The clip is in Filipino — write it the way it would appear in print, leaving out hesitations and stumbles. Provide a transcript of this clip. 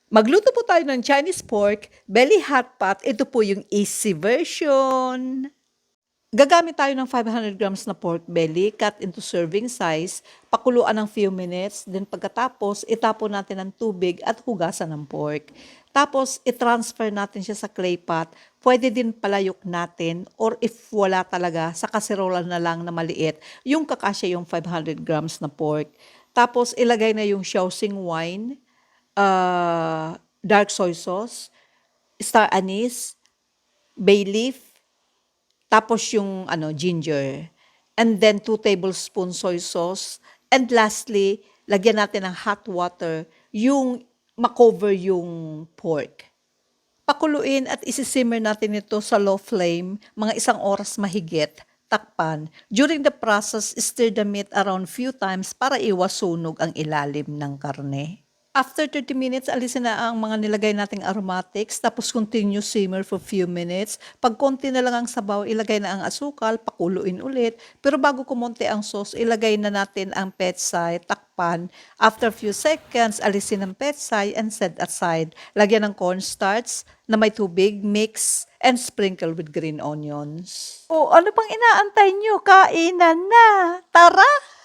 Magluto po tayo ng Chinese pork, belly hot pot. Ito po yung easy version. Gagamit tayo ng 500 grams na pork belly, cut into serving size, pakuluan ng few minutes, then pagkatapos, itapon natin ng tubig at hugasan ng pork. Tapos, i-transfer natin siya sa clay pot. Pwede din palayok natin or if wala talaga, sa kaserola na lang na maliit, yung kakasya yung 500 grams na pork. Tapos, ilagay na yung Shaoxing wine, dark soy sauce, star anise, bay leaf, tapos yung ginger. And then 2 tablespoons soy sauce. And lastly, lagyan natin ng hot water yung makover yung pork. Pakuluin at isisimmer natin ito sa low flame, mga 1 oras mahigit. Takpan. During the process, stir the meat around few times para iwas sunog ang ilalim ng karne. After 30 minutes, alisin na ang mga nilagay nating aromatics, tapos continue simmer for few minutes. Pag konti na lang ang sabaw, ilagay na ang asukal, pakuluin ulit. Pero bago kumonti ang sauce, ilagay na natin ang petsay, takpan. After few seconds, alisin ang petsay and set aside. Lagyan ng cornstarch na may tubig, mix, and sprinkle with green onions. O, ano pang inaantay nyo? Kainan na! Tara!